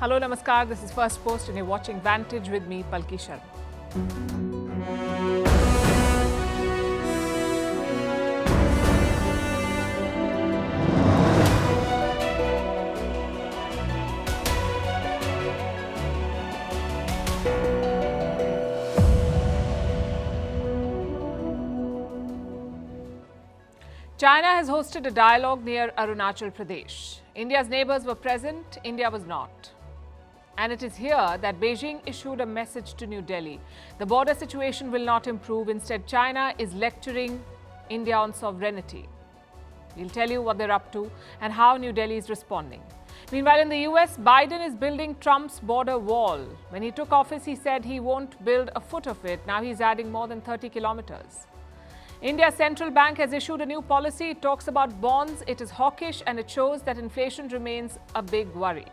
Hello, Namaskar. This is Firstpost and you're watching Vantage with me, Palki Sharma. China has hosted a dialogue near Arunachal Pradesh. India's neighbors were present, India was not. And it is here that Beijing issued a message to New Delhi. The border situation will not improve. Instead, China is lecturing India on sovereignty. We'll tell you what they're up to and how New Delhi is responding. Meanwhile, in the US, Biden is building Trump's border wall. When he took office, he said he won't build a foot of it. Now he's adding more than 30 kilometers. India's central bank has issued a new policy. It talks about bonds. It is hawkish and it shows that inflation remains a big worry.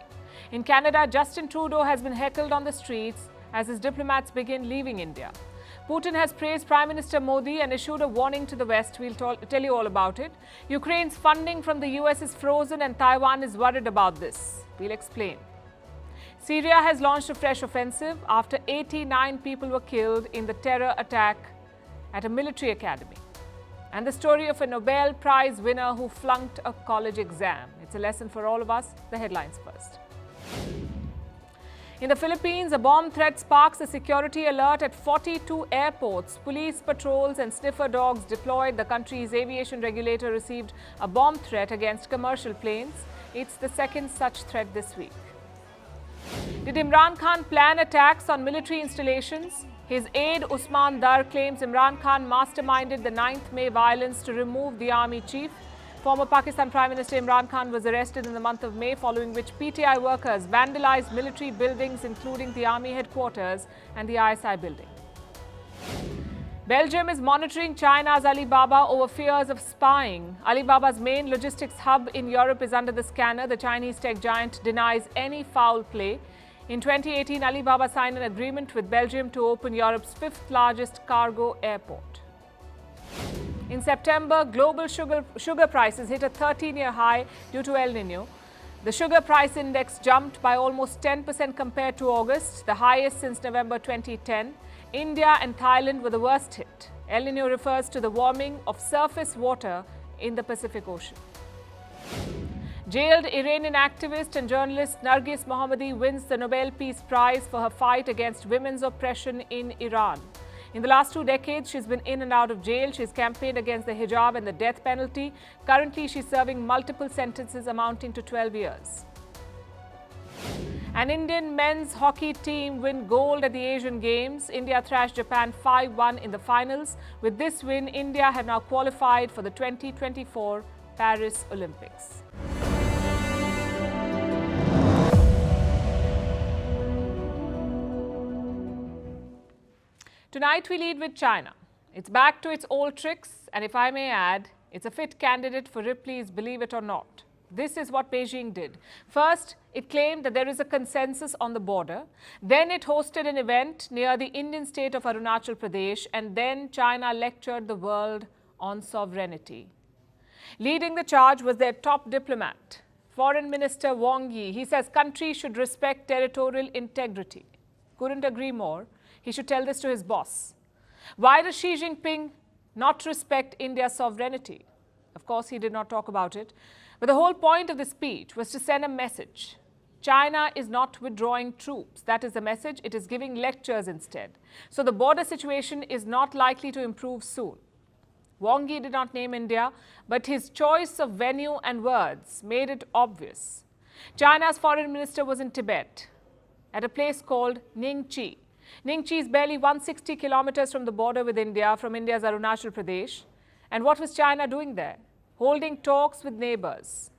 In Canada, Justin Trudeau has been heckled on the streets as his diplomats begin leaving India. Putin has praised Prime Minister Modi and issued a warning to the West. We'll tell you all about it. Ukraine's funding from the US is frozen and Taiwan is worried about this. We'll explain. Syria has launched a fresh offensive after 89 people were killed in the terror attack at a military academy. And the story of a Nobel Prize winner who flunked a college exam. It's a lesson for all of us. The headlines first. In the Philippines, a bomb threat sparks a security alert at 42 airports. Police patrols and sniffer dogs deployed. The country's aviation regulator received a bomb threat against commercial planes. It's the second such threat this week. Did Imran Khan plan attacks on military installations? His aide Usman Dar claims Imran Khan masterminded the 9th May violence to remove the army chief. Former Pakistan Prime Minister Imran Khan was arrested in the month of May, following which PTI workers vandalized military buildings, including the army headquarters and the ISI building. Belgium is monitoring China's Alibaba over fears of spying. Alibaba's main logistics hub in Europe is under the scanner. The Chinese tech giant denies any foul play. In 2018, Alibaba signed an agreement with Belgium to open Europe's 5th largest cargo airport. In September, global sugar prices hit a 13-year high due to El Nino. The sugar price index jumped by almost 10% compared to August, the highest since November 2010. India and Thailand were the worst hit. El Nino refers to the warming of surface water in the Pacific Ocean. Jailed Iranian activist and journalist Nargis Mohammadi wins the Nobel Peace Prize for her fight against women's oppression in Iran. In the last 2 decades, she's been in and out of jail. She's campaigned against the hijab and the death penalty. Currently, she's serving multiple sentences amounting to 12 years. An Indian men's hockey team win gold at the Asian Games. India thrashed Japan 5-1 in the finals. With this win, India have now qualified for the 2024 Paris Olympics. Tonight we lead with China. It's back to its old tricks, and if I may add, it's a fit candidate for Ripley's Believe It or Not. This is what Beijing did. First, it claimed that there is a consensus on the border. Then it hosted an event near the Indian state of Arunachal Pradesh, and then China lectured the world on sovereignty. Leading the charge was their top diplomat, Foreign Minister Wang Yi. He says countries should respect territorial integrity. Couldn't agree more. He should tell this to his boss. Why does Xi Jinping not respect India's sovereignty? Of course, he did not talk about it. But the whole point of the speech was to send a message. China is not withdrawing troops. That is the message. It is giving lectures instead. So the border situation is not likely to improve soon. Wang Yi did not name India, but his choice of venue and words made it obvious. China's foreign minister was in Tibet at a place called Ningchi. Ningchi is barely 160 kilometers from the border with India, from India's Arunachal Pradesh. And what was China doing there? Holding talks with neighbors.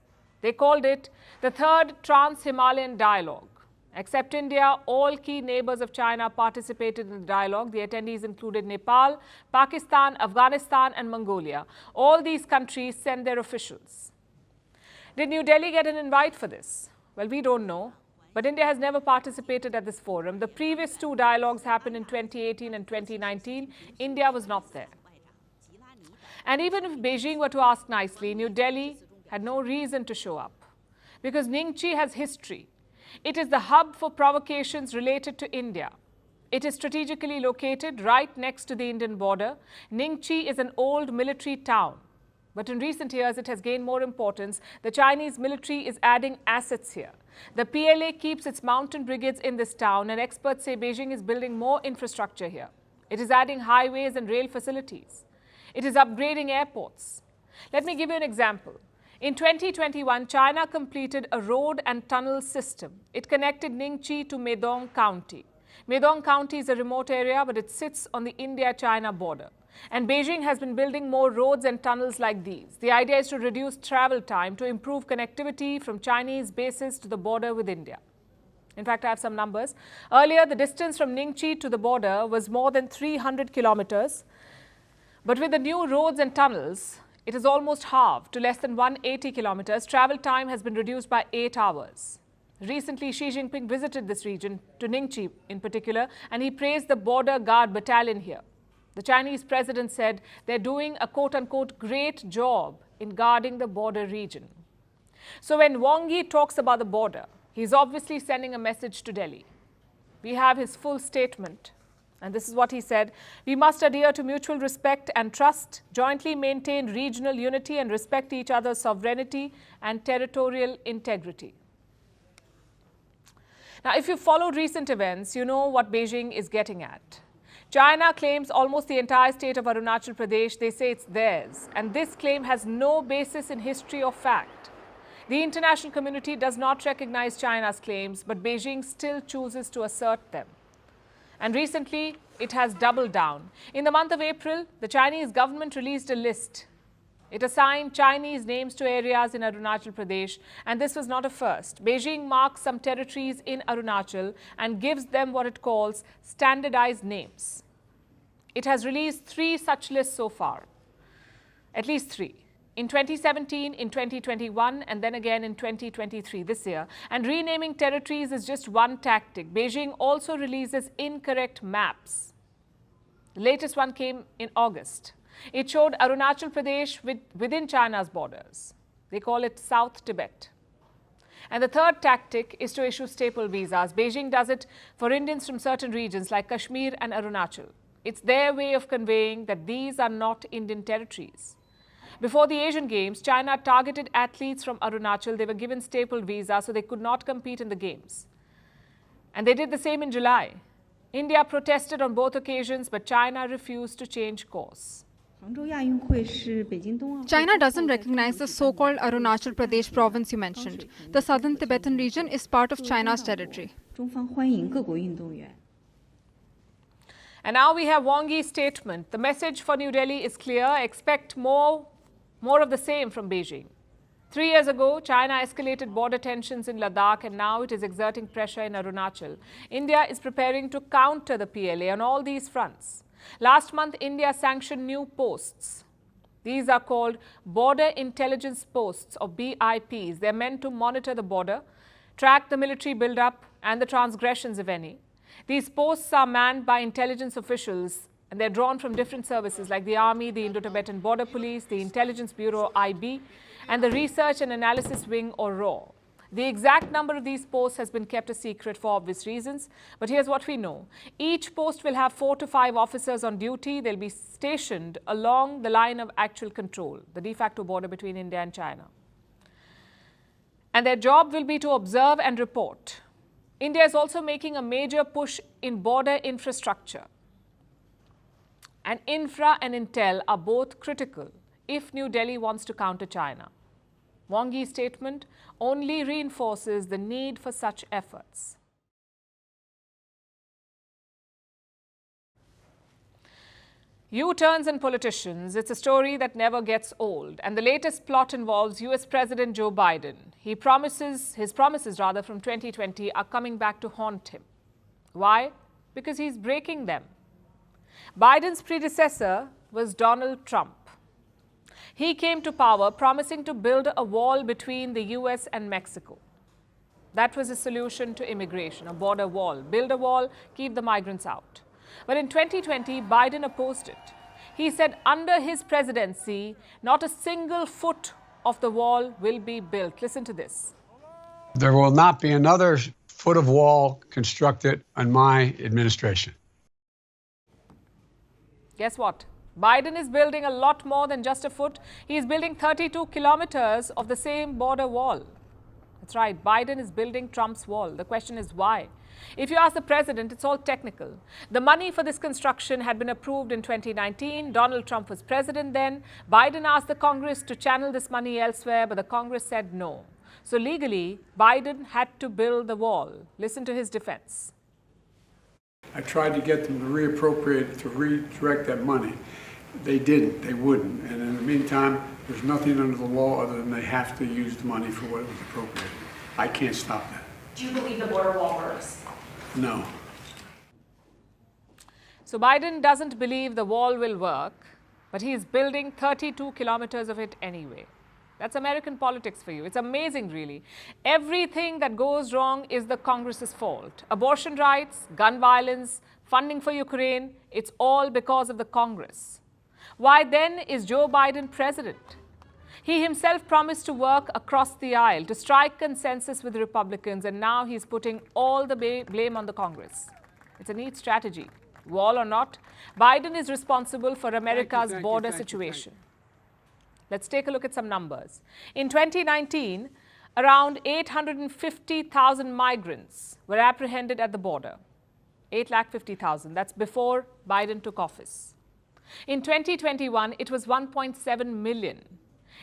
They called it the Third Trans-Himalayan Dialogue. Except India, all key neighbors of China participated in the dialogue. The attendees included Nepal, Pakistan, Afghanistan and Mongolia. All these countries sent their officials. Did New Delhi get an invite for this? Well, we don't know. But India has never participated at this forum. The previous 2 dialogues happened in 2018 and 2019. India was not there. And even if Beijing were to ask nicely, New Delhi had no reason to show up. Because Ningchi has history. It is the hub for provocations related to India. It is strategically located right next to the Indian border. Ningxi is an old military town. But in recent years, it has gained more importance. The Chinese military is adding assets here. The PLA keeps its mountain brigades in this town, and experts say Beijing is building more infrastructure here. It is adding highways and rail facilities. It is upgrading airports. Let me give you an example. In 2021, China completed a road and tunnel system. It connected Ningxi to Medong County. Medong County is a remote area, but it sits on the India-China border. And Beijing has been building more roads and tunnels like these. The idea is to reduce travel time to improve connectivity from Chinese bases to the border with India. In fact, I have some numbers. Earlier, the distance from Ningxi to the border was more than 300 kilometers. But with the new roads and tunnels, it is almost halved to less than 180 kilometers. Travel time has been reduced by 8 hours. Recently, Xi Jinping visited this region, to Ningxi in particular, and he praised the border guard battalion here. The Chinese president said they're doing a quote-unquote great job in guarding the border region. So when Wang Yi talks about the border, he's obviously sending a message to Delhi. We have his full statement. And this is what he said: "We must adhere to mutual respect and trust, jointly maintain regional unity and respect each other's sovereignty and territorial integrity." Now, if you followed recent events, you know what Beijing is getting at. China claims almost the entire state of Arunachal Pradesh. They say it's theirs. And this claim has no basis in history or fact. The international community does not recognize China's claims, but Beijing still chooses to assert them. And recently, it has doubled down. In the month of April, the Chinese government released a list. It assigned Chinese names to areas in Arunachal Pradesh, and this was not a first. Beijing marks some territories in Arunachal and gives them what it calls standardized names. It has released 3 such lists so far, at least 3. In 2017, in 2021, and then again in 2023, this year. And renaming territories is just one tactic. Beijing also releases incorrect maps. The latest one came in August. It showed Arunachal Pradesh within China's borders. They call it South Tibet. And the third tactic is to issue staple visas. Beijing does it for Indians from certain regions like Kashmir and Arunachal. It's their way of conveying that these are not Indian territories. Before the Asian Games, China targeted athletes from Arunachal. They were given staple visas so they could not compete in the Games. And they did the same in July. India protested on both occasions, but China refused to change course. China doesn't recognize the so-called Arunachal Pradesh province you mentioned. The southern Tibetan region is part of China's territory. And now we have Wang Yi's statement. The message for New Delhi is clear. Expect more of the same from Beijing. 3 years ago, China escalated border tensions in Ladakh, and now it is exerting pressure in Arunachal. India is preparing to counter the PLA on all these fronts. Last month, India sanctioned new posts. These are called Border Intelligence Posts, or BIPs. They're meant to monitor the border, track the military buildup and the transgressions, if any. These posts are manned by intelligence officials, and they're drawn from different services like the Army, the Indo-Tibetan Border Police, the Intelligence Bureau, IB, and the Research and Analysis Wing, or RAW. The exact number of these posts has been kept a secret for obvious reasons, but here's what we know. Each post will have 4 to 5 officers on duty. They'll be stationed along the line of actual control, the de facto border between India and China. And their job will be to observe and report. India is also making a major push in border infrastructure. And infra and intel are both critical if New Delhi wants to counter China. Wang Yi's statement only reinforces the need for such efforts. U-turns and politicians, it's a story that never gets old. And the latest plot involves US President Joe Biden. His promises from 2020 are coming back to haunt him. Why? Because he's breaking them. Biden's predecessor was Donald Trump. He came to power promising to build a wall between the US and Mexico. That was his solution to immigration, a border wall. Build a wall, keep the migrants out. But in 2020, Biden opposed it. He said under his presidency, not a single foot of the wall will be built. Listen to this. There will not be another foot of wall constructed on my administration. Guess what? Biden is building a lot more than just a foot. He is building 32 kilometers of the same border wall. That's right, Biden is building Trump's wall. The question is why? If you ask the president, it's all technical. The money for this construction had been approved in 2019. Donald Trump was president then. Biden asked the Congress to channel this money elsewhere, but the Congress said no. So legally, Biden had to build the wall. Listen to his defense. I tried to get them to reappropriate, to redirect that money. They didn't, they wouldn't. And in the meantime, there's nothing under the law other than they have to use the money for what it was appropriated. I can't stop that. Do you believe the border wall works? No. So Biden doesn't believe the wall will work, but he is building 32 kilometers of it anyway. That's American politics for you. It's amazing, really. Everything that goes wrong is the Congress's fault. Abortion rights, gun violence, funding for Ukraine, it's all because of the Congress. Why then is Joe Biden president? He himself promised to work across the aisle, to strike consensus with Republicans, and now he's putting all the blame on the Congress. It's a neat strategy. Wall or not, Biden is responsible for America's border situation. Let's take a look at some numbers. In 2019, around 850,000 migrants were apprehended at the border. 850,000. That's before Biden took office. In 2021, it was 1.7 million.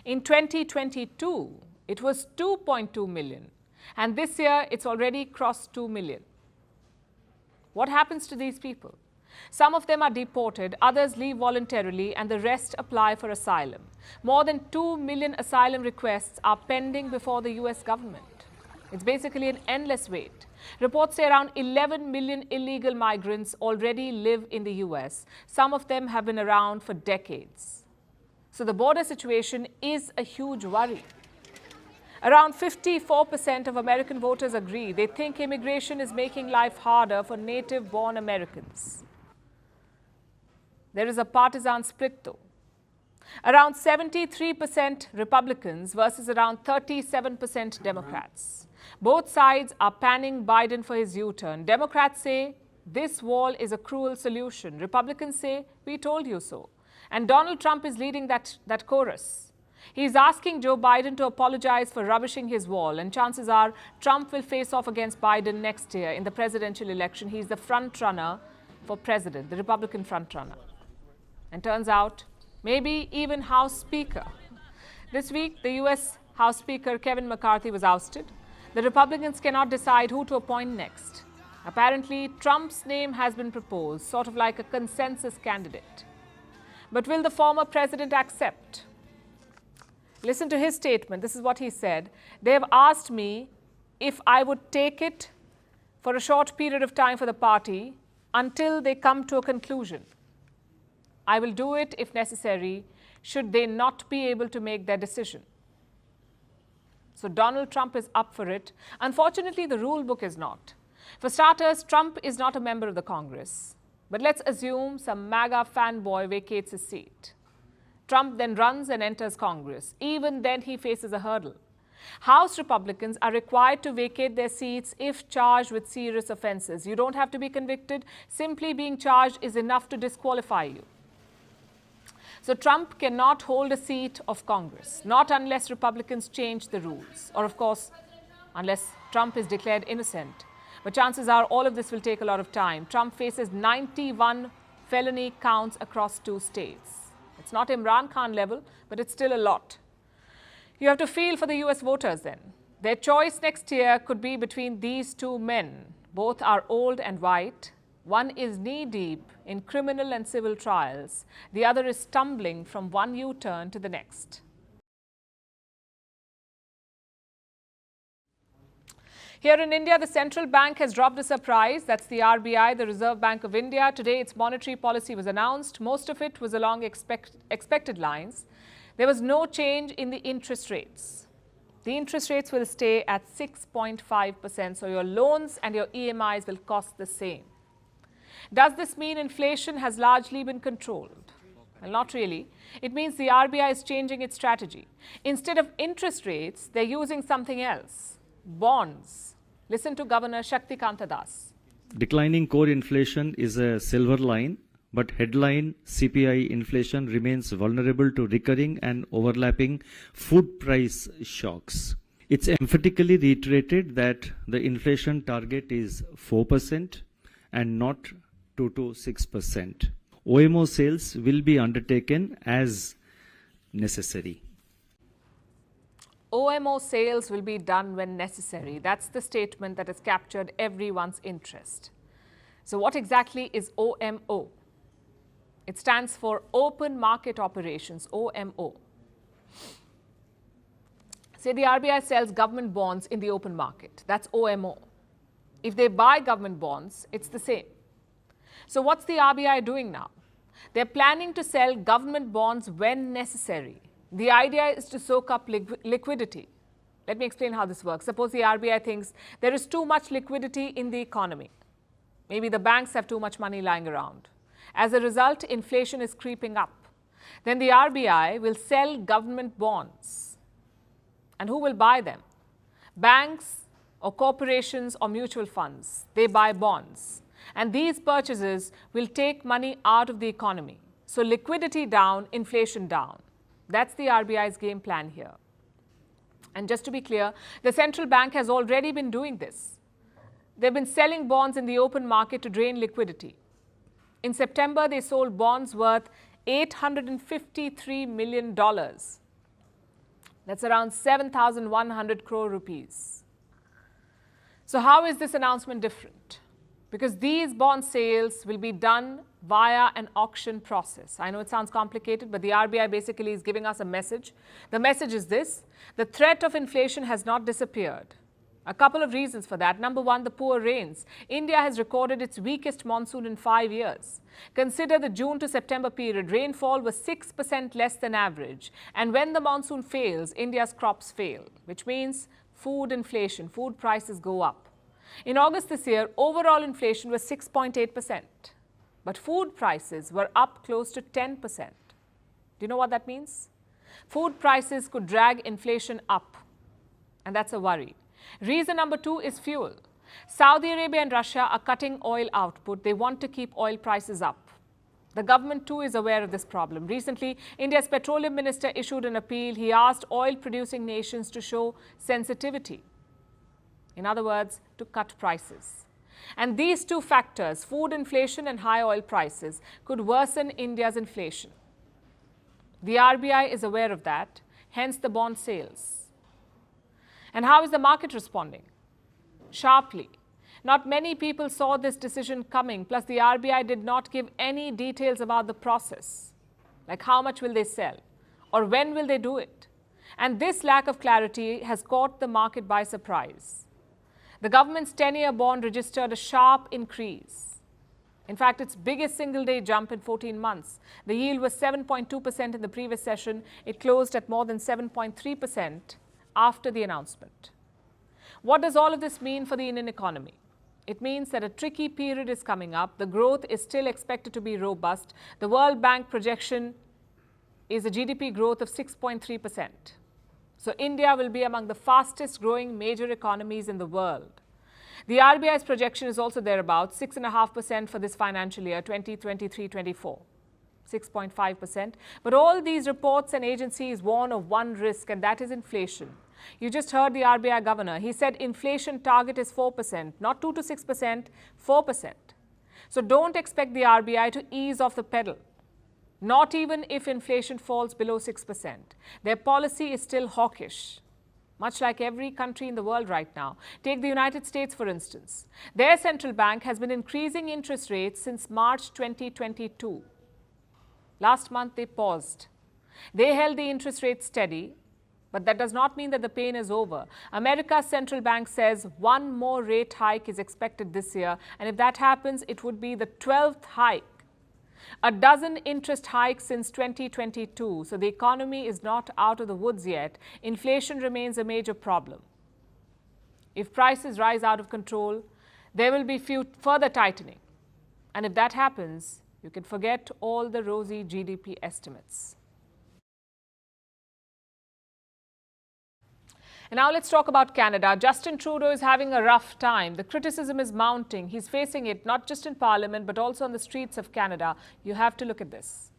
In 2022, it was 2.2 million. And this year, it's already crossed 2 million. What happens to these people? Some of them are deported, others leave voluntarily, and the rest apply for asylum. More than 2 million asylum requests are pending before the US government. It's basically an endless wait. Reports say around 11 million illegal migrants already live in the US. Some of them have been around for decades. So the border situation is a huge worry. Around 54% of American voters agree. They think immigration is making life harder for native-born Americans. There is a partisan split, though. Around 73% Republicans versus around 37% Democrats. Both sides are panning Biden for his U-turn. Democrats say this wall is a cruel solution. Republicans say we told you so. And Donald Trump is leading that chorus. He's asking Joe Biden to apologize for rubbishing his wall, and chances are Trump will face off against Biden next year in the presidential election. He's the front runner for president, the Republican front runner. And turns out, maybe even House Speaker. This week, the US House Speaker Kevin McCarthy was ousted. The Republicans cannot decide who to appoint next. Apparently, Trump's name has been proposed, sort of like a consensus candidate. But will the former president accept? Listen to his statement. This is what he said. They have asked me if I would take it for a short period of time for the party until they come to a conclusion. I will do it if necessary, should they not be able to make their decision. So Donald Trump is up for it. Unfortunately, the rule book is not. For starters, Trump is not a member of the Congress. But let's assume some MAGA fanboy vacates his seat. Trump then runs and enters Congress. Even then, he faces a hurdle. House Republicans are required to vacate their seats if charged with serious offenses. You don't have to be convicted. Simply being charged is enough to disqualify you. So Trump cannot hold a seat of Congress, not unless Republicans change the rules, or of course, unless Trump is declared innocent. But chances are all of this will take a lot of time. Trump faces 91 felony counts across 2 states. It's not Imran Khan level, but it's still a lot. You have to feel for the US voters then. Their choice next year could be between these 2 men. Both are old and white. One is knee-deep in criminal and civil trials. The other is stumbling from one U-turn to the next. Here in India, the central bank has dropped a surprise. That's the RBI, the Reserve Bank of India. Today, its monetary policy was announced. Most of it was along expected lines. There was no change in the interest rates. The interest rates will stay at 6.5%. So your loans and your EMIs will cost the same. Does this mean inflation has largely been controlled? Well, not really. It means the RBI is changing its strategy. Instead of interest rates, they're using something else. Bonds. Listen to Governor Shaktikanta Das. Declining core inflation is a silver line, but headline CPI inflation remains vulnerable to recurring and overlapping food price shocks. It's emphatically reiterated that the inflation target is 4% and not 2 to 6%. OMO sales will be undertaken as necessary. OMO sales will be done when necessary. That's the statement that has captured everyone's interest. So what exactly is OMO? It stands for Open Market Operations, OMO. Say the RBI sells government bonds in the open market. That's OMO. If they buy government bonds, it's the same. So what's the RBI doing now? They're planning to sell government bonds when necessary. The idea is to soak up liquidity. Let me explain how this works. Suppose the RBI thinks there is too much liquidity in the economy. Maybe the banks have too much money lying around. As a result, inflation is creeping up. Then the RBI will sell government bonds. And who will buy them? Banks or corporations or mutual funds. They buy bonds. And these purchases will take money out of the economy. So liquidity down, inflation down. That's the RBI's game plan here. And just to be clear, the central bank has already been doing this. They've been selling bonds in the open market to drain liquidity. In September, they sold bonds worth $853 million. That's around 7,100 crore rupees. So how is this announcement different? Because these bond sales will be done via an auction process. I know it sounds complicated, but the RBI basically is giving us a message. The message is this: the threat of inflation has not disappeared. A couple of reasons for that. Number one, the poor rains. India has recorded its weakest monsoon in 5 years. Consider the June to September period. Rainfall was 6% less than average. And when the monsoon fails, India's crops fail, which means food inflation, food prices go up. In August this year, overall inflation was 6.8%. But food prices were up close to 10%. Do you know what that means? Food prices could drag inflation up. And that's a worry. Reason number two is fuel. Saudi Arabia and Russia are cutting oil output. They want to keep oil prices up. The government too is aware of this problem. Recently, India's petroleum minister issued an appeal. He asked oil-producing nations to show sensitivity. In other words, to cut prices. And these two factors, food inflation and high oil prices, could worsen India's inflation. The RBI is aware of that, hence the bond sales. And how is the market responding? Sharply. Not many people saw this decision coming, plus the RBI did not give any details about the process, like how much will they sell or when will they do it. And this lack of clarity has caught the market by surprise. The government's 10-year bond registered a sharp increase. In fact, its biggest single-day jump in 14 months. The yield was 7.2% in the previous session. It closed at more than 7.3% after the announcement. What does all of this mean for the Indian economy? It means that a tricky period is coming up. The growth is still expected to be robust. The World Bank projection is a GDP growth of 6.3%. So India will be among the fastest growing major economies in the world. The RBI's projection is also thereabouts, 6.5% for this financial year, 2023-24. 6.5%. But all these reports and agencies warn of one risk, and that is inflation. You just heard the RBI governor. He said inflation target is 4%, not 2 to 6%, 4%. So don't expect the RBI to ease off the pedal. Not even if inflation falls below 6%. Their policy is still hawkish, much like every country in the world right now. Take the United States, for instance. Their central bank has been increasing interest rates since March 2022. Last month, they paused. They held the interest rate steady, but that does not mean that the pain is over. America's central bank says one more rate hike is expected this year, and if that happens, it would be the 12th hike. A dozen interest hikes since 2022, so the economy is not out of the woods yet. Inflation remains a major problem. If prices rise out of control, there will be further tightening. And if that happens, you can forget all the rosy GDP estimates. And now let's talk about Canada. Justin Trudeau is having a rough time. The criticism is mounting. He's facing it not just in Parliament but also on the streets of Canada. You have to look at this.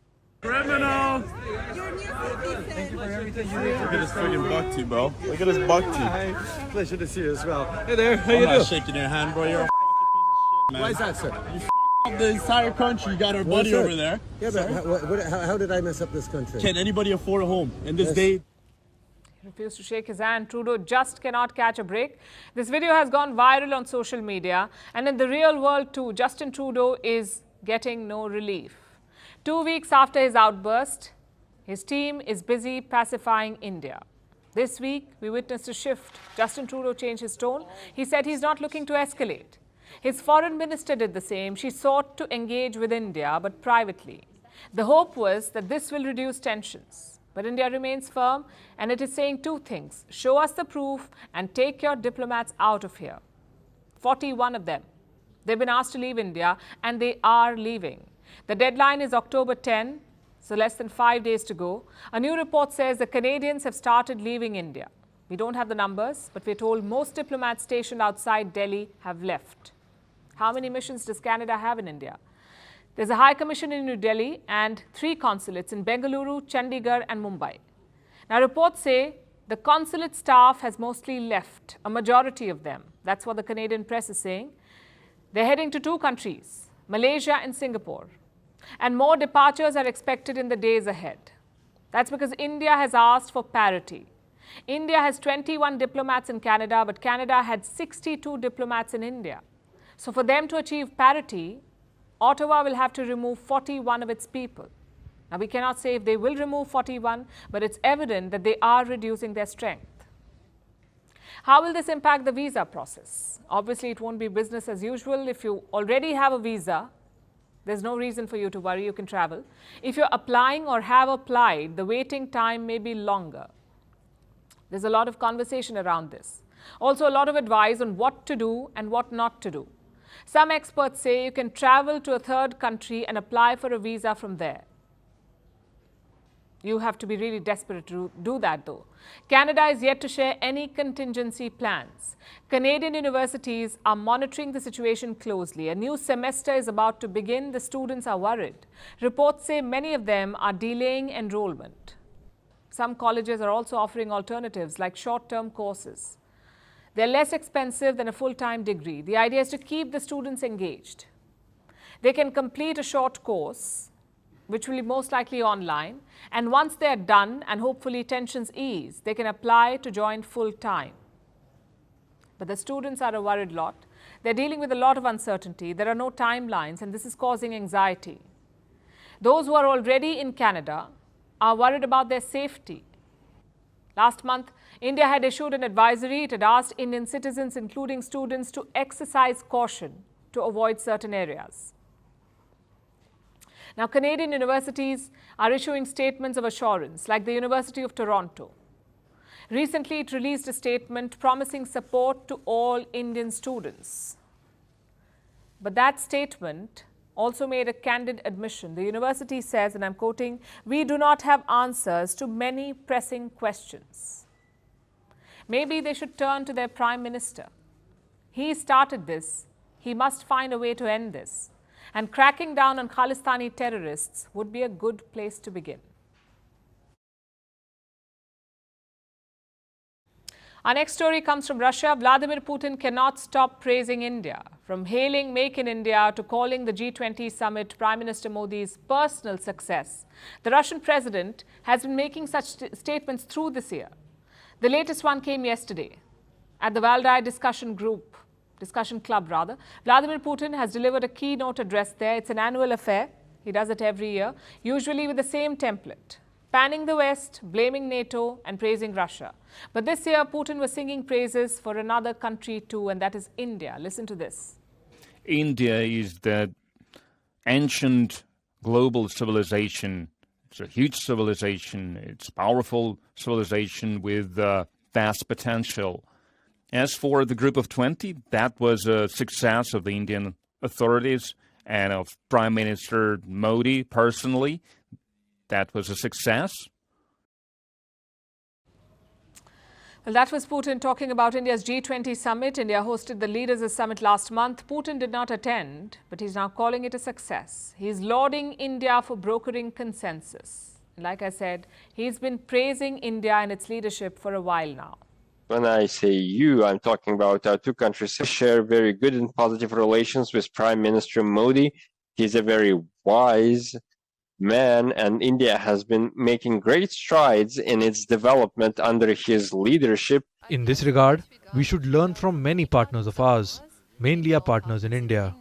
Criminal! Thank you for everything you did. Look at this friggin' buck tea, bro. Look at this buck tea. Hi. Pleasure to see you as well. Hey there, how you doing? I'm not shaking your hand, bro. You're a fucking piece of shit, man. Why is that, sir? You up the entire country. You got our buddy over there. Yeah, but how did I mess up this country? Can anybody afford a home in this day? He refused to shake his hand. Trudeau just cannot catch a break. This video has gone viral on social media, and in the real world too, Justin Trudeau is getting no relief. 2 weeks after his outburst, his team is busy pacifying India. This week, we witnessed a shift. Justin Trudeau changed his tone. He said he's not looking to escalate. His foreign minister did the same. She sought to engage with India, but privately. The hope was that this will reduce tensions. But India remains firm, and it is saying two things. Show us the proof and take your diplomats out of here. 41 of them. They've been asked to leave India, and they are leaving. The deadline is October 10, so less than 5 days to go. A new report says the Canadians have started leaving India. We don't have the numbers, but we're told most diplomats stationed outside Delhi have left. How many missions does Canada have in India? There's a High Commission in New Delhi and 3 consulates in Bengaluru, Chandigarh and Mumbai. Now, reports say the consulate staff has mostly left, a majority of them. That's what the Canadian press is saying. They're heading to 2 countries, Malaysia and Singapore. And more departures are expected in the days ahead. That's because India has asked for parity. India has 21 diplomats in Canada, but Canada had 62 diplomats in India. So for them to achieve parity, Ottawa will have to remove 41 of its people. Now, we cannot say if they will remove 41, but it's evident that they are reducing their strength. How will this impact the visa process? Obviously, it won't be business as usual. If you already have a visa, there's no reason for you to worry, you can travel. If you're applying or have applied, the waiting time may be longer. There's a lot of conversation around this. Also, a lot of advice on what to do and what not to do. Some experts say you can travel to a third country and apply for a visa from there. You have to be really desperate to do that, though. Canada is yet to share any contingency plans. Canadian universities are monitoring the situation closely. A new semester is about to begin. The students are worried. Reports say many of them are delaying enrollment. Some colleges are also offering alternatives like short-term courses. They're less expensive than a full-time degree. The idea is to keep the students engaged. They can complete a short course, which will be most likely online, and once they're done and hopefully tensions ease, they can apply to join full-time. But the students are a worried lot. They're dealing with a lot of uncertainty. There are no timelines, and this is causing anxiety. Those who are already in Canada are worried about their safety. Last month, India had issued an advisory. It had asked Indian citizens, including students, to exercise caution to avoid certain areas. Now, Canadian universities are issuing statements of assurance, like the University of Toronto. Recently, it released a statement promising support to all Indian students. But that statement also made a candid admission. The university says, and I'm quoting, "We do not have answers to many pressing questions." Maybe they should turn to their Prime Minister. He started this. He must find a way to end this. And cracking down on Khalistani terrorists would be a good place to begin. Our next story comes from Russia. Vladimir Putin cannot stop praising India. From hailing Make in India to calling the G20 summit Prime Minister Modi's personal success, the Russian president has been making such statements through this year. The latest one came yesterday at the Valdai Discussion Club. Vladimir Putin has delivered a keynote address there. It's an annual affair. He does it every year, usually with the same template: panning the West, blaming NATO, and praising Russia. But this year, Putin was singing praises for another country too, and that is India. Listen to this. India is the ancient global civilization. It's a huge civilization. It's a powerful civilization with vast potential. As for the Group of 20, that was a success of the Indian authorities and of Prime Minister Modi personally. That was a success. Well, that was Putin talking about India's G20 summit. India hosted the Leaders' Summit last month. Putin did not attend, but he's now calling it a success. He's lauding India for brokering consensus. Like I said, he's been praising India and its leadership for a while now. When I say you, I'm talking about our two countries share very good and positive relations with Prime Minister Modi. He's a very wise man, and India has been making great strides in its development under his leadership. In this regard, we should learn from many partners of ours, mainly our partners in India.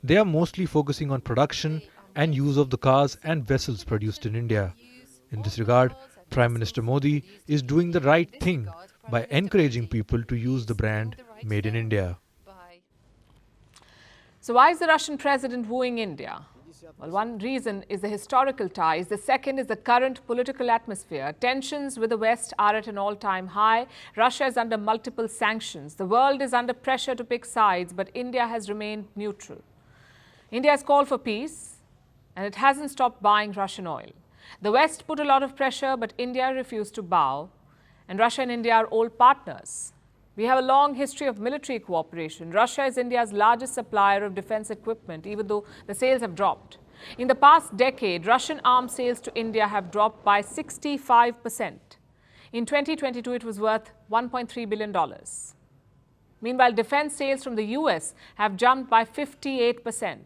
They are mostly focusing on production and use of the cars and vessels produced in India. In this regard, Prime Minister Modi is doing the right thing by encouraging people to use the brand Made in India. So why is the Russian president wooing India? Well, one reason is the historical ties. The second is the current political atmosphere. Tensions with the West are at an all-time high. Russia is under multiple sanctions. The world is under pressure to pick sides, but India has remained neutral. India has called for peace, and it hasn't stopped buying Russian oil. The West put a lot of pressure, but India refused to bow. And Russia and India are old partners. We have a long history of military cooperation. Russia is India's largest supplier of defense equipment, even though the sales have dropped. In the past decade, Russian arms sales to India have dropped by 65%. In 2022, it was worth $1.3 billion. Meanwhile, defense sales from the US have jumped by 58%.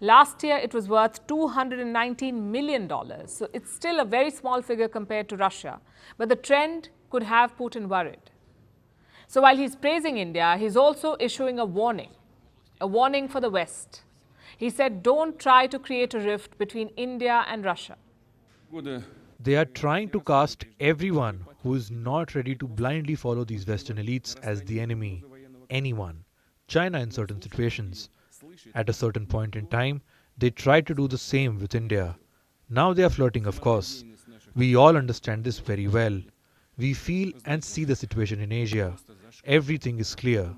Last year, it was worth $219 million. So it's still a very small figure compared to Russia. But the trend could have Putin worried. So while he's praising India, he's also issuing a warning for the West. He said, don't try to create a rift between India and Russia. They are trying to cast everyone who is not ready to blindly follow these Western elites as the enemy. Anyone. China in certain situations. At a certain point in time, they tried to do the same with India. Now they are flirting, of course. We all understand this very well. We feel and see the situation in Asia. Everything is clear.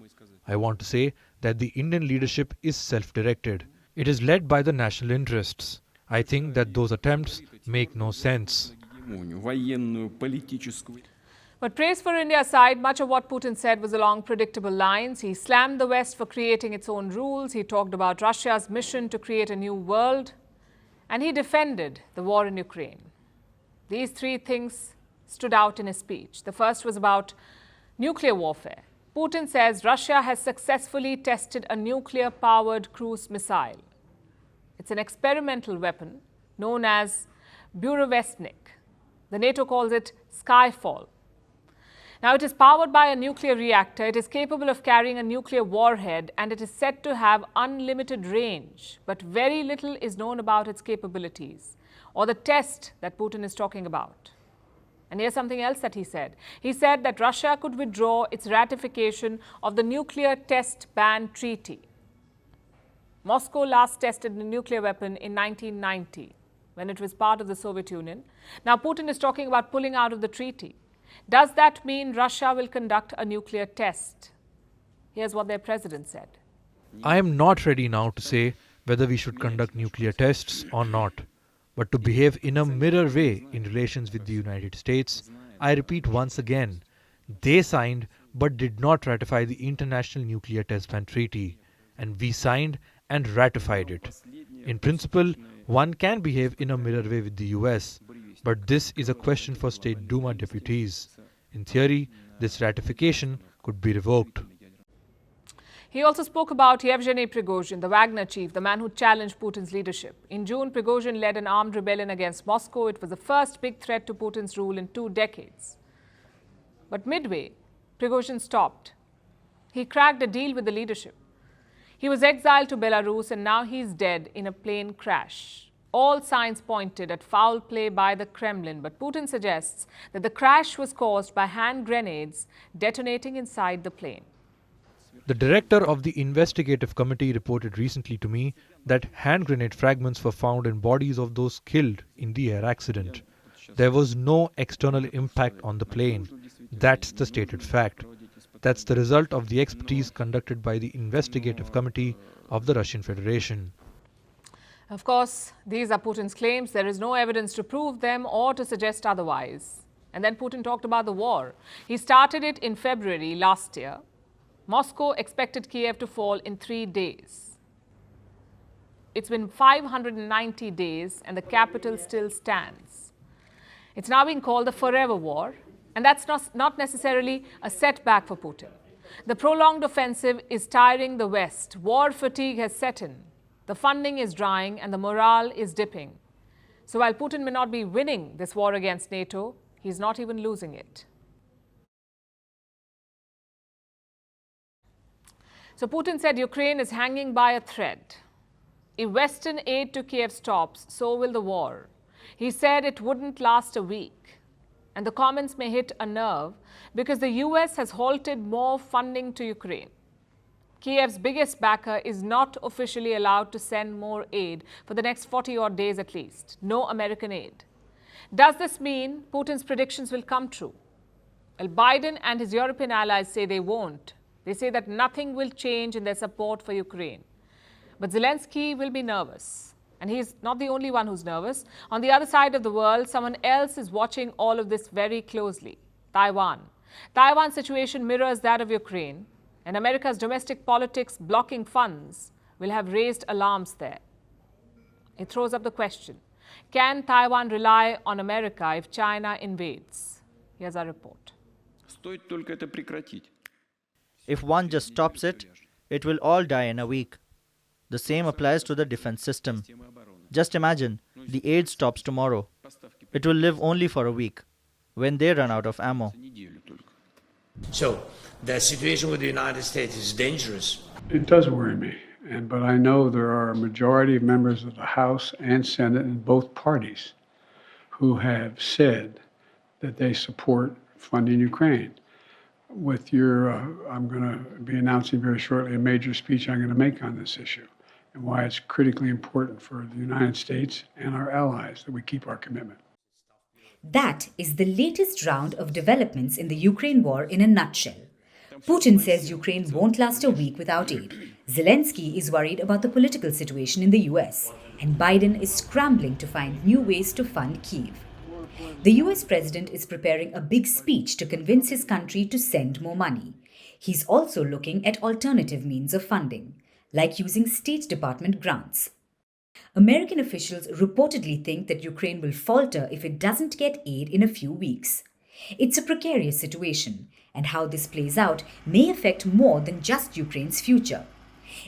I want to say that the Indian leadership is self-directed. It is led by the national interests. I think that those attempts make no sense. But praise for India aside, much of what Putin said was along predictable lines. He slammed the West for creating its own rules. He talked about Russia's mission to create a new world. And he defended the war in Ukraine. These three things stood out in his speech. The first was about nuclear warfare. Putin says Russia has successfully tested a nuclear-powered cruise missile. It's an experimental weapon known as Burevestnik. The NATO calls it Skyfall. Now, it is powered by a nuclear reactor. It is capable of carrying a nuclear warhead, and it is said to have unlimited range. But very little is known about its capabilities or the test that Putin is talking about. And here's something else that he said. He said that Russia could withdraw its ratification of the Nuclear Test Ban Treaty. Moscow last tested the nuclear weapon in 1990, when it was part of the Soviet Union. Now, Putin is talking about pulling out of the treaty. Does that mean Russia will conduct a nuclear test? Here's what their president said. I am not ready now to say whether we should conduct nuclear tests or not. But to behave in a mirror way in relations with the United States, I repeat once again, they signed but did not ratify the International Nuclear Test Ban Treaty, and we signed and ratified it. In principle, one can behave in a mirror way with the US, but this is a question for State Duma deputies. In theory, this ratification could be revoked. He also spoke about Yevgeny Prigozhin, the Wagner chief, the man who challenged Putin's leadership. In June, Prigozhin led an armed rebellion against Moscow. It was the first big threat to Putin's rule in 2 decades. But midway, Prigozhin stopped. He cracked a deal with the leadership. He was exiled to Belarus, and now he's dead in a plane crash. All signs pointed at foul play by the Kremlin, but Putin suggests that the crash was caused by hand grenades detonating inside the plane. The director of the investigative committee reported recently to me that hand grenade fragments were found in bodies of those killed in the air accident. There was no external impact on the plane. That's the stated fact. That's the result of the expertise conducted by the investigative committee of the Russian Federation. Of course, these are Putin's claims. There is no evidence to prove them or to suggest otherwise. And then Putin talked about the war. He started it in February last year. Moscow expected Kiev to fall in 3 days. It's been 590 days and the capital still stands. It's now being called the forever war, and that's not necessarily a setback for Putin. The prolonged offensive is tiring the West. War fatigue has set in. The funding is drying and the morale is dipping. So while Putin may not be winning this war against NATO, he's not even losing it. So Putin said Ukraine is hanging by a thread. If Western aid to Kiev stops, so will the war. He said it wouldn't last a week. And the comments may hit a nerve because the US has halted more funding to Ukraine. Kiev's biggest backer is not officially allowed to send more aid for the next 40-odd days at least. No American aid. Does this mean Putin's predictions will come true? Well, Biden and his European allies say they won't. They say that nothing will change in their support for Ukraine. But Zelensky will be nervous. And he's not the only one who's nervous. On the other side of the world, someone else is watching all of this very closely. Taiwan. Taiwan's situation mirrors that of Ukraine. And America's domestic politics blocking funds will have raised alarms there. It throws up the question, can Taiwan rely on America if China invades? Here's our report. If one just stops it, it will all die in a week. The same applies to the defense system. Just imagine, the aid stops tomorrow. It will live only for a week, when they run out of ammo. So, the situation with the United States is dangerous. It does worry me, but I know there are a majority of members of the House and Senate in both parties who have said that they support funding Ukraine. With your, I'm going to be announcing very shortly a major speech I'm going to make on this issue and why it's critically important for the United States and our allies that we keep our commitment. That is the latest round of developments in the Ukraine war in a nutshell. Putin says Ukraine won't last a week without aid. Zelensky is worried about the political situation in the US, and Biden is scrambling to find new ways to fund Kyiv. The US president is preparing a big speech to convince his country to send more money. He's also looking at alternative means of funding, like using State Department grants. American officials reportedly think that Ukraine will falter if it doesn't get aid in a few weeks. It's a precarious situation, and how this plays out may affect more than just Ukraine's future.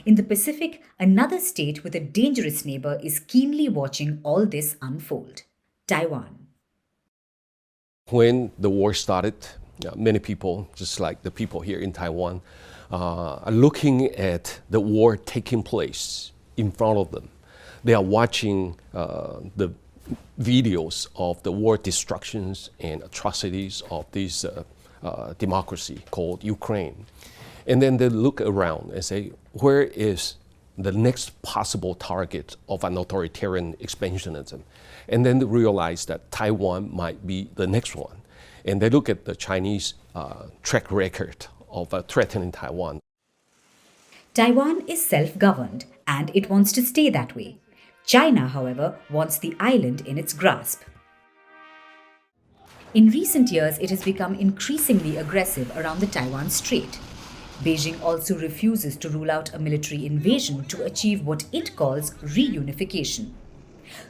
In the Pacific, another state with a dangerous neighbor is keenly watching all this unfold: Taiwan. When the war started, many people, just like the people here in Taiwan, are looking at the war taking place in front of them. They are watching the videos of the war destructions and atrocities of this democracy called Ukraine. And then they look around and say, where is the next possible target of an authoritarian expansionism? And then they realize that Taiwan might be the next one. And they look at the Chinese track record of threatening Taiwan. Taiwan is self-governed, and it wants to stay that way. China, however, wants the island in its grasp. In recent years, it has become increasingly aggressive around the Taiwan Strait. Beijing also refuses to rule out a military invasion to achieve what it calls reunification.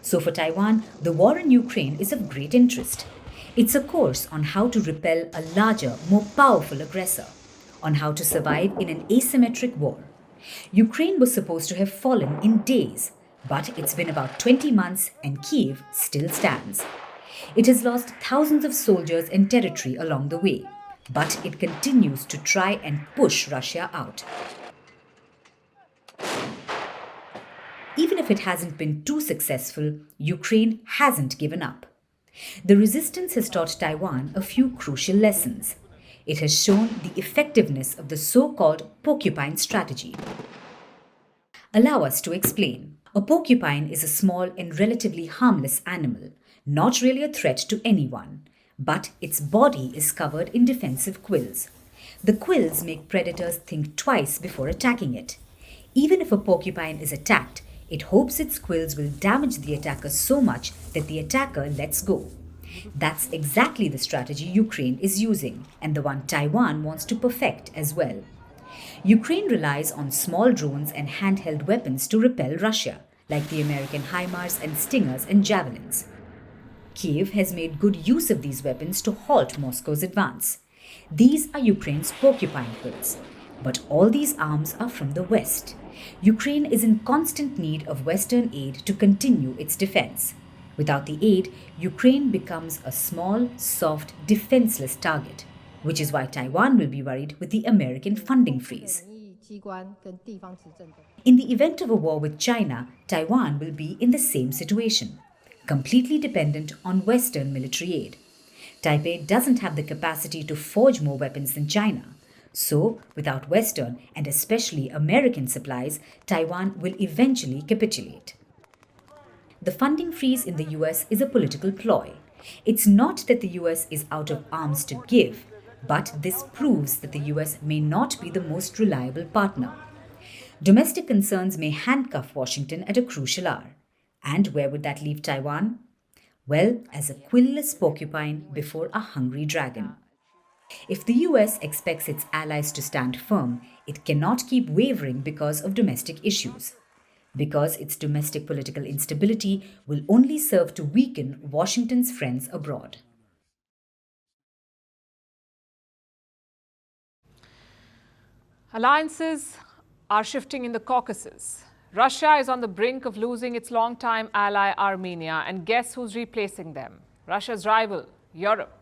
So for Taiwan, the war in Ukraine is of great interest. It's a course on how to repel a larger, more powerful aggressor, on how to survive in an asymmetric war. Ukraine was supposed to have fallen in days, but it's been about 20 months and Kyiv still stands. It has lost thousands of soldiers and territory along the way, but it continues to try and push Russia out. Even if it hasn't been too successful, Ukraine hasn't given up. The resistance has taught Taiwan a few crucial lessons. It has shown the effectiveness of the so-called porcupine strategy. Allow us to explain. A porcupine is a small and relatively harmless animal, not really a threat to anyone, but its body is covered in defensive quills. The quills make predators think twice before attacking it. Even if a porcupine is attacked, it hopes its quills will damage the attacker so much that the attacker lets go. That's exactly the strategy Ukraine is using, and the one Taiwan wants to perfect as well. Ukraine relies on small drones and handheld weapons to repel Russia, like the American HIMARS and Stingers and Javelins. Kiev has made good use of these weapons to halt Moscow's advance. These are Ukraine's porcupine quills. But all these arms are from the West. Ukraine is in constant need of Western aid to continue its defense. Without the aid, Ukraine becomes a small, soft, defenseless target, which is why Taiwan will be worried with the American funding freeze. In the event of a war with China, Taiwan will be in the same situation, completely dependent on Western military aid. Taipei doesn't have the capacity to forge more weapons than China. So, without Western and especially American supplies, Taiwan will eventually capitulate. The funding freeze in the US is a political ploy. It's not that the US is out of arms to give, but this proves that the US may not be the most reliable partner. Domestic concerns may handcuff Washington at a crucial hour. And where would that leave Taiwan? Well, as a quillless porcupine before a hungry dragon. If the US expects its allies to stand firm, it cannot keep wavering because of domestic issues. Because its domestic political instability will only serve to weaken Washington's friends abroad. Alliances are shifting in the Caucasus. Russia is on the brink of losing its longtime ally Armenia, and guess who's replacing them? Russia's rival, Europe.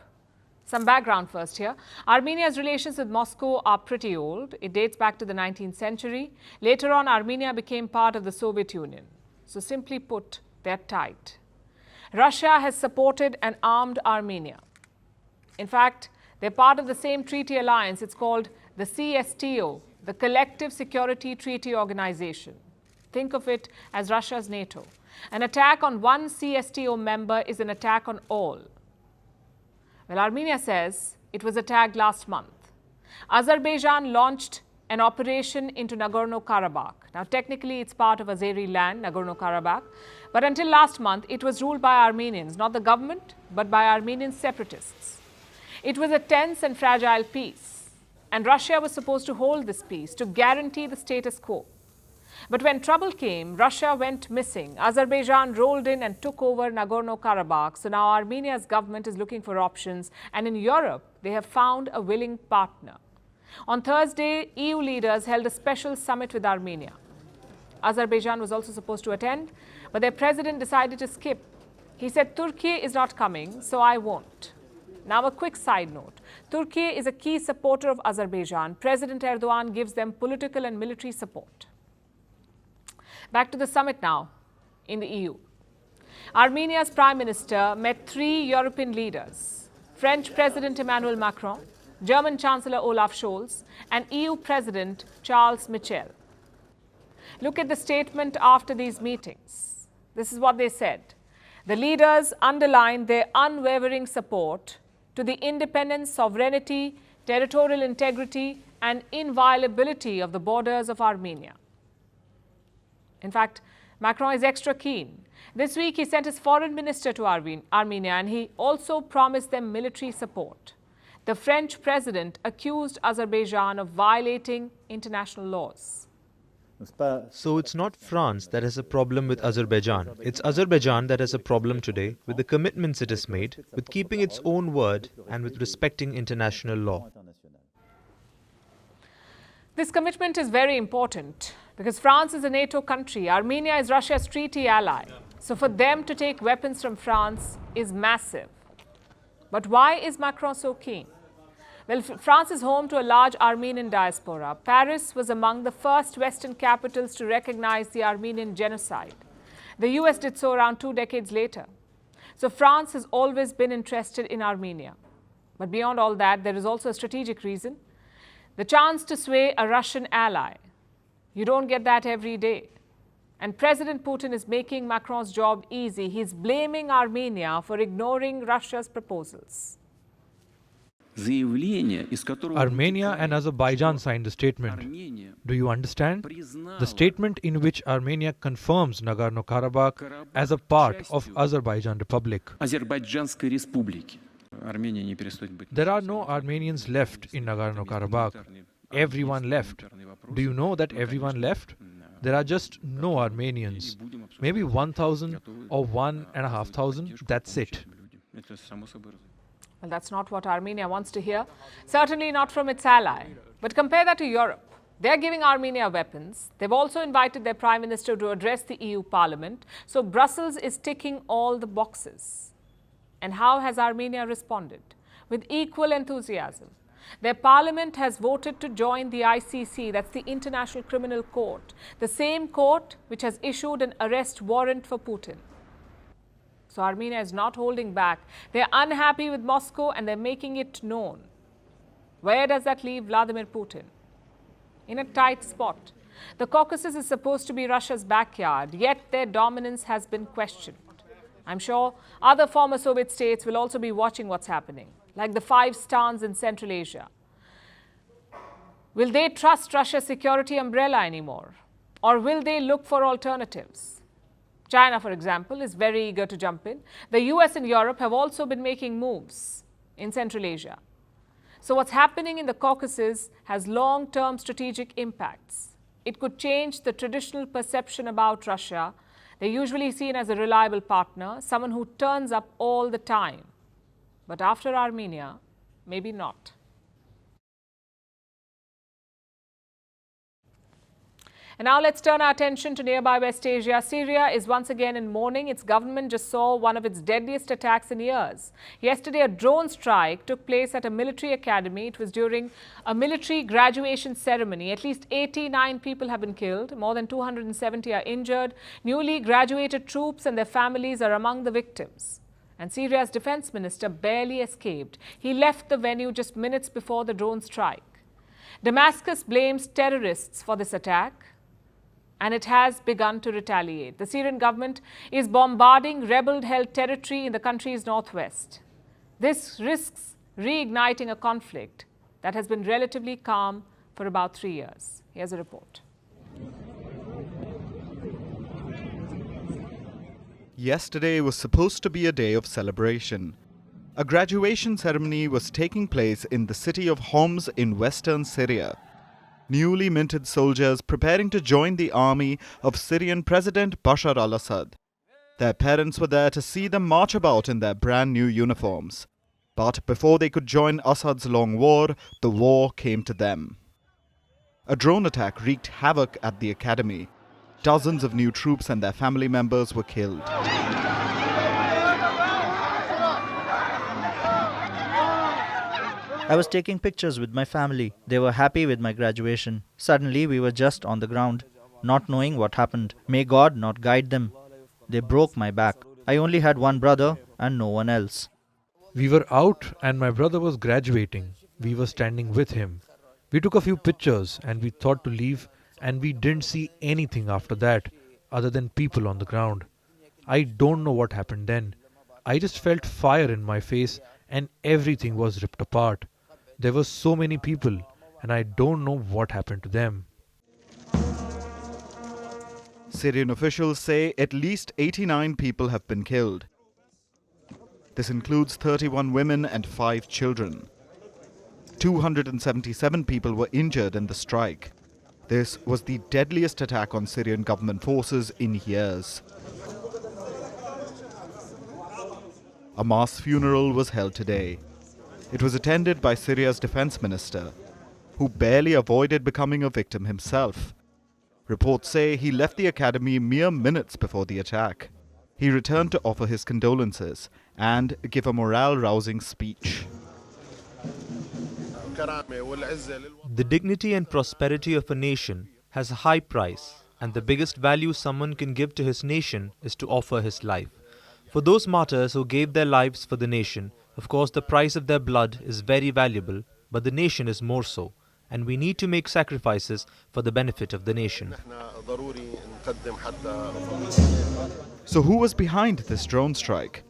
Some background first here. Armenia's relations with Moscow are pretty old. It dates back to the 19th century. Later on, Armenia became part of the Soviet Union. So simply put, they're tight. Russia has supported and armed Armenia. In fact, they're part of the same treaty alliance. It's called the CSTO, the Collective Security Treaty Organization. Think of it as Russia's NATO. An attack on one CSTO member is an attack on all. Well, Armenia says it was attacked last month. Azerbaijan launched an operation into Nagorno-Karabakh. Now, technically, it's part of Azeri land, Nagorno-Karabakh. But until last month, it was ruled by Armenians, not the government, but by Armenian separatists. It was a tense and fragile peace. And Russia was supposed to hold this peace to guarantee the status quo. But when trouble came, Russia went missing. Azerbaijan rolled in and took over Nagorno-Karabakh. So now Armenia's government is looking for options. And in Europe, they have found a willing partner. On Thursday, EU leaders held a special summit with Armenia. Azerbaijan was also supposed to attend, but their president decided to skip. He said, Turkey is not coming, so I won't. Now, a quick side note. Turkey is a key supporter of Azerbaijan. President Erdogan gives them political and military support. Back to the summit now in the EU. Armenia's prime minister met 3 European leaders, French President Emmanuel Macron, German Chancellor Olaf Scholz, and EU President Charles Michel. Look at the statement after these meetings. This is what they said. The leaders underlined their unwavering support to the independence, sovereignty, territorial integrity, and inviolability of the borders of Armenia. In fact, Macron is extra keen. This week, he sent his foreign minister to Armenia, and he also promised them military support. The French president accused Azerbaijan of violating international laws. So it's not France that has a problem with Azerbaijan. It's Azerbaijan that has a problem today with the commitments it has made, with keeping its own word, and with respecting international law. This commitment is very important because France is a NATO country. Armenia is Russia's treaty ally. So for them to take weapons from France is massive. But why is Macron so keen? Well, France is home to a large Armenian diaspora. Paris was among the first Western capitals to recognize the Armenian genocide. The US did so around 2 decades later. So France has always been interested in Armenia. But beyond all that, there is also a strategic reason. The chance to sway a Russian ally. You don't get that every day. And President Putin is making Macron's job easy. He's blaming Armenia for ignoring Russia's proposals. Armenia and Azerbaijan signed the statement. Do you understand? The statement in which Armenia confirms Nagorno-Karabakh as a part of Azerbaijan Republic. There are no Armenians left in Nagorno-Karabakh. Everyone left. Do you know that everyone left? There are just no Armenians. Maybe 1,000 or 1,500. That's it. Well, that's not what Armenia wants to hear. Certainly not from its ally. But compare that to Europe. They're giving Armenia weapons. They've also invited their Prime Minister to address the EU Parliament. So Brussels is ticking all the boxes. And how has Armenia responded? With equal enthusiasm. Their parliament has voted to join the ICC, that's the International Criminal Court, the same court which has issued an arrest warrant for Putin. So Armenia is not holding back. They're unhappy with Moscow and they're making it known. Where does that leave Vladimir Putin? In a tight spot. The Caucasus is supposed to be Russia's backyard, yet their dominance has been questioned. I'm sure other former Soviet states will also be watching what's happening, like the 5 stans in Central Asia. Will they trust Russia's security umbrella anymore? Or will they look for alternatives? China, for example, is very eager to jump in. The US and Europe have also been making moves in Central Asia. So what's happening in the Caucasus has long-term strategic impacts. It could change the traditional perception about Russia. They're usually seen as a reliable partner, someone who turns up all the time. But after Armenia, maybe not. And now let's turn our attention to nearby West Asia. Syria is once again in mourning. Its government just saw one of its deadliest attacks in years. Yesterday, a drone strike took place at a military academy. It was during a military graduation ceremony. At least 89 people have been killed. More than 270 are injured. Newly graduated troops and their families are among the victims. And Syria's defense minister barely escaped. He left the venue just minutes before the drone strike. Damascus blames terrorists for this attack, and it has begun to retaliate. The Syrian government is bombarding rebel-held territory in the country's northwest. This risks reigniting a conflict that has been relatively calm for about 3 years. Here's a report. Yesterday was supposed to be a day of celebration. A graduation ceremony was taking place in the city of Homs in western Syria. Newly minted soldiers preparing to join the army of Syrian President Bashar al-Assad. Their parents were there to see them march about in their brand new uniforms. But before they could join Assad's long war, the war came to them. A drone attack wreaked havoc at the academy. Dozens of new troops and their family members were killed. I was taking pictures with my family. They were happy with my graduation. Suddenly, we were just on the ground, not knowing what happened. May God not guide them. They broke my back. I only had one brother and no one else. We were out and my brother was graduating. We were standing with him. We took a few pictures and we thought to leave, and we didn't see anything after that other than people on the ground. I don't know what happened then. I just felt fire in my face and everything was ripped apart. There were so many people and I don't know what happened to them. Syrian officials say at least 89 people have been killed. This includes 31 women and 5 children. 277 people were injured in the strike. This was the deadliest attack on Syrian government forces in years. A mass funeral was held today. It was attended by Syria's defense minister, who barely avoided becoming a victim himself. Reports say he left the academy mere minutes before the attack. He returned to offer his condolences and give a morale-rousing speech. The dignity and prosperity of a nation has a high price, and the biggest value someone can give to his nation is to offer his life. For those martyrs who gave their lives for the nation, of course the price of their blood is very valuable, but the nation is more so, and we need to make sacrifices for the benefit of the nation. So who was behind this drone strike?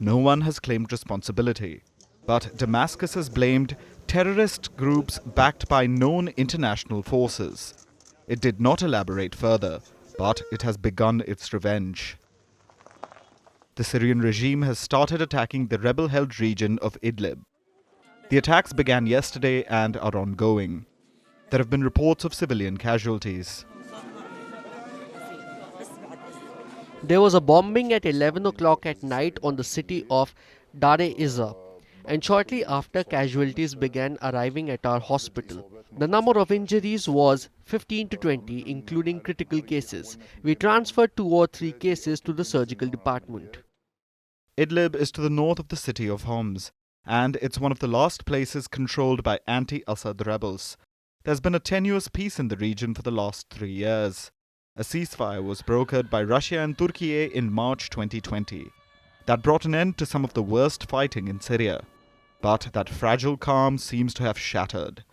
No one has claimed responsibility. But Damascus has blamed terrorist groups backed by known international forces. It did not elaborate further, but it has begun its revenge. The Syrian regime has started attacking the rebel-held region of Idlib. The attacks began yesterday and are ongoing. There have been reports of civilian casualties. There was a bombing at 11 o'clock at night on the city of Dar Izzah, and shortly after, casualties began arriving at our hospital. The number of injuries was 15 to 20, including critical cases. We transferred 2 or 3 cases to the surgical department. Idlib is to the north of the city of Homs, and it's one of the last places controlled by anti-Assad rebels. There's been a tenuous peace in the region for the last 3 years. A ceasefire was brokered by Russia and Turkey in March 2020. That brought an end to some of the worst fighting in Syria. But that fragile calm seems to have shattered.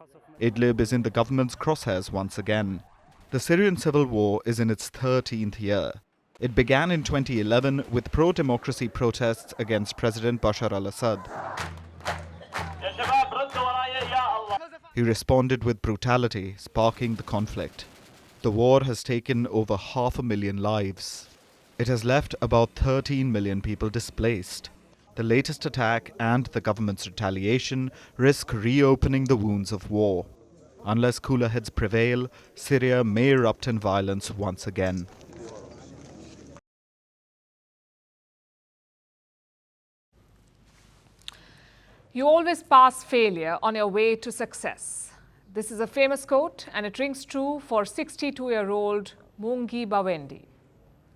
Idlib is in the government's crosshairs once again. The Syrian civil war is in its 13th year. It began in 2011 with pro-democracy protests against President Bashar al-Assad. He responded with brutality, sparking the conflict. The war has taken over 500,000 lives. It has left about 13 million people displaced. The latest attack and the government's retaliation risk reopening the wounds of war. Unless cooler heads prevail, Syria may erupt in violence once again. You always pass failure on your way to success. This is a famous quote, and it rings true for 62-year-old Mungi Bawendi.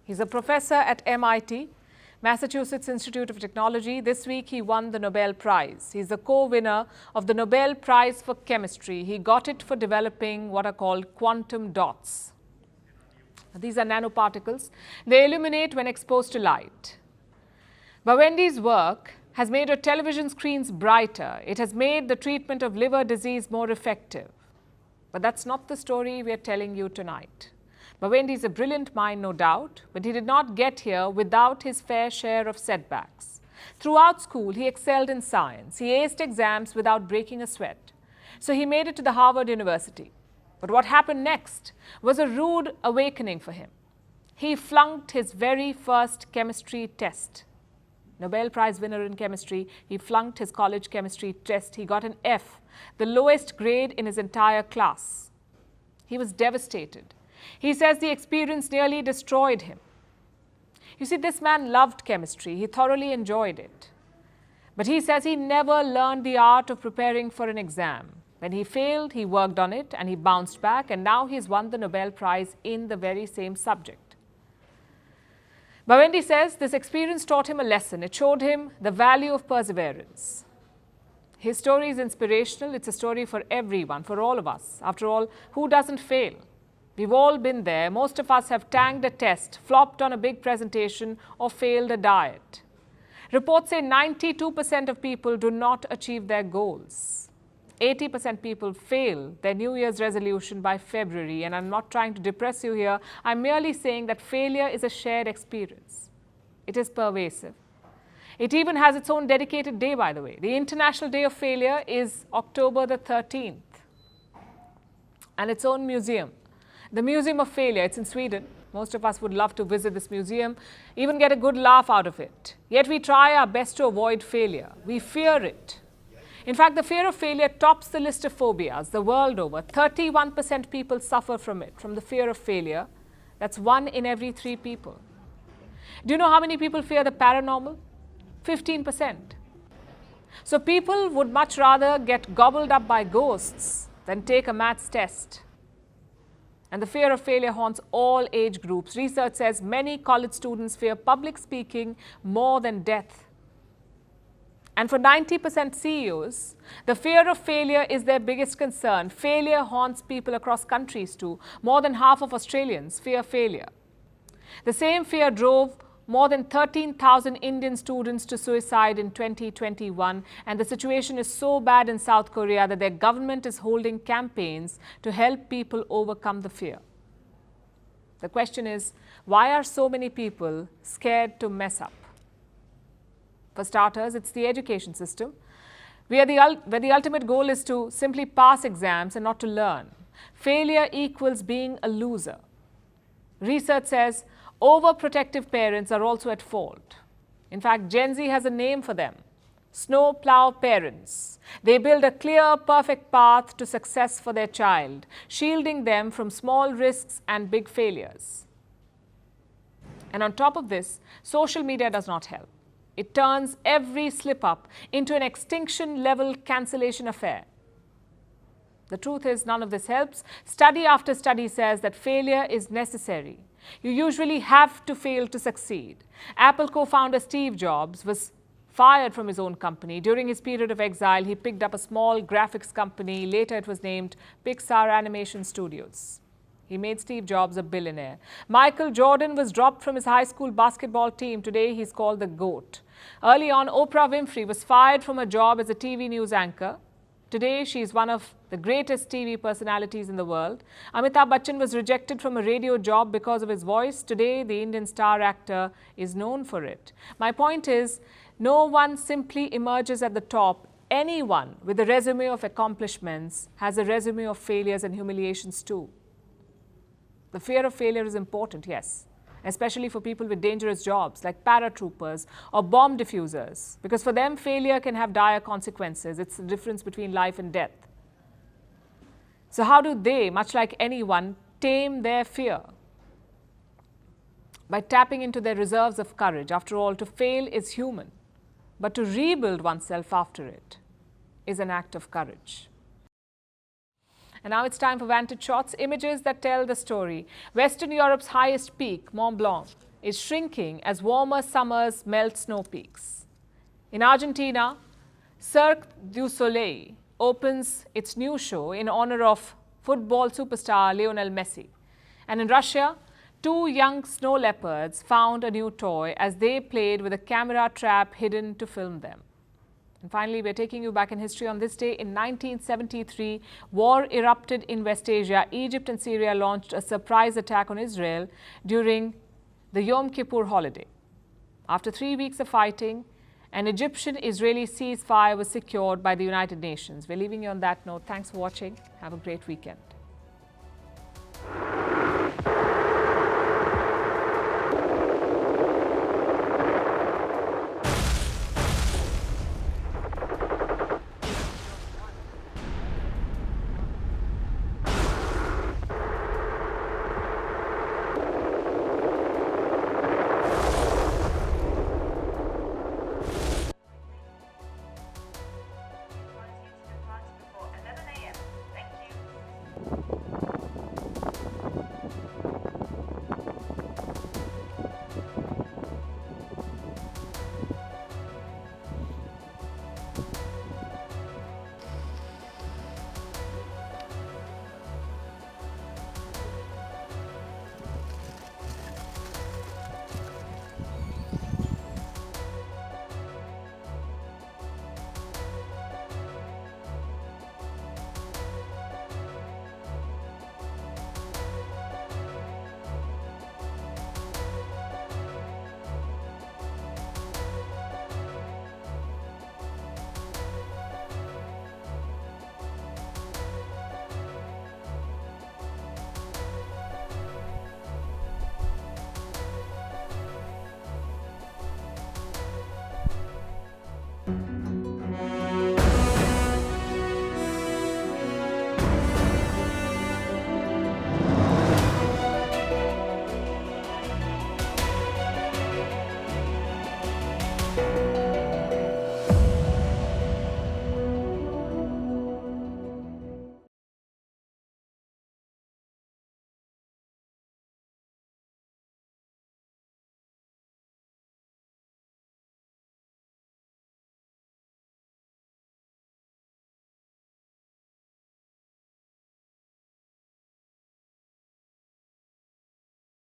He's a professor at MIT, Massachusetts Institute of Technology. This week he won the Nobel Prize. He's the co-winner of the Nobel Prize for Chemistry. He got it for developing what are called quantum dots. These are nanoparticles. They illuminate when exposed to light. Bawendi's work has made your television screens brighter. It has made the treatment of liver disease more effective. But that's not the story we are telling you tonight. Bawendi is a brilliant mind, no doubt, but he did not get here without his fair share of setbacks. Throughout school, he excelled in science. He aced exams without breaking a sweat. So he made it to the Harvard University. But what happened next was a rude awakening for him. He flunked his very first chemistry test. Nobel Prize winner in chemistry, he flunked his college chemistry test. He got an F, the lowest grade in his entire class. He was devastated. He says the experience nearly destroyed him. You see, this man loved chemistry. He thoroughly enjoyed it. But he says he never learned the art of preparing for an exam. When he failed, he worked on it and he bounced back, and now he's won the Nobel Prize in the very same subject. Bawendi says this experience taught him a lesson. It showed him the value of perseverance. His story is inspirational. It's a story for everyone, for all of us. After all, who doesn't fail? We've all been there. Most of us have tanked a test, flopped on a big presentation, or failed a diet. Reports say 92% of people do not achieve their goals. 80% people fail their New Year's resolution by February, and I'm not trying to depress you here. I'm merely saying that failure is a shared experience. It is pervasive. It even has its own dedicated day, by the way. The International Day of Failure is October the 13th, and its own museum. The Museum of Failure, it's in Sweden. Most of us would love to visit this museum, even get a good laugh out of it. Yet we try our best to avoid failure. We fear it. In fact, the fear of failure tops the list of phobias the world over. 31% people suffer from it, from the fear of failure. That's 1 in every 3 people. Do you know how many people fear the paranormal? 15%. So people would much rather get gobbled up by ghosts than take a maths test. And the fear of failure haunts all age groups. Research says many college students fear public speaking more than death. And for 90% CEOs, the fear of failure is their biggest concern. Failure haunts people across countries too. More than half of Australians fear failure. The same fear drove more than 13,000 Indian students to suicide in 2021, and the situation is so bad in South Korea that their government is holding campaigns to help people overcome the fear. The question is, why are so many people scared to mess up? For starters, it's the education system. where the ultimate goal is to simply pass exams and not to learn. Failure equals being a loser. Research says overprotective parents are also at fault. In fact, Gen Z has a name for them: snowplow parents. They build a clear, perfect path to success for their child, shielding them from small risks and big failures. And on top of this, social media does not help. It turns every slip-up into an extinction-level cancellation affair. The truth is, none of this helps. Study after study says that failure is necessary. You usually have to fail to succeed. Apple co-founder Steve Jobs was fired from his own company. During his period of exile, he picked up a small graphics company. Later, it was named Pixar Animation Studios. He made Steve Jobs a billionaire. Michael Jordan was dropped from his high school basketball team. Today, he's called the GOAT. Early on, Oprah Winfrey was fired from her job as a TV news anchor. Today, she is one of the greatest TV personalities in the world. Amitabh Bachchan was rejected from a radio job because of his voice. Today, the Indian star actor is known for it. My point is, no one simply emerges at the top. Anyone with a resume of accomplishments has a resume of failures and humiliations too. The fear of failure is important, yes, especially for people with dangerous jobs like paratroopers or bomb diffusers, because for them, failure can have dire consequences. It's the difference between life and death. So how do they, much like anyone, tame their fear? By tapping into their reserves of courage. After all, to fail is human, but to rebuild oneself after it is an act of courage. And now it's time for Vantage Shots, images that tell the story. Western Europe's highest peak, Mont Blanc, is shrinking as warmer summers melt snow peaks. In Argentina, Cirque du Soleil opens its new show in honor of football superstar Lionel Messi. And in Russia, 2 young snow leopards found a new toy as they played with a camera trap hidden to film them. And finally, we're taking you back in history. On this day in 1973, war erupted in West Asia. Egypt and Syria launched a surprise attack on Israel during the Yom Kippur holiday. After 3 weeks of fighting, an Egyptian-Israeli ceasefire was secured by the United Nations. We're leaving you on that note. Thanks for watching. Have a great weekend.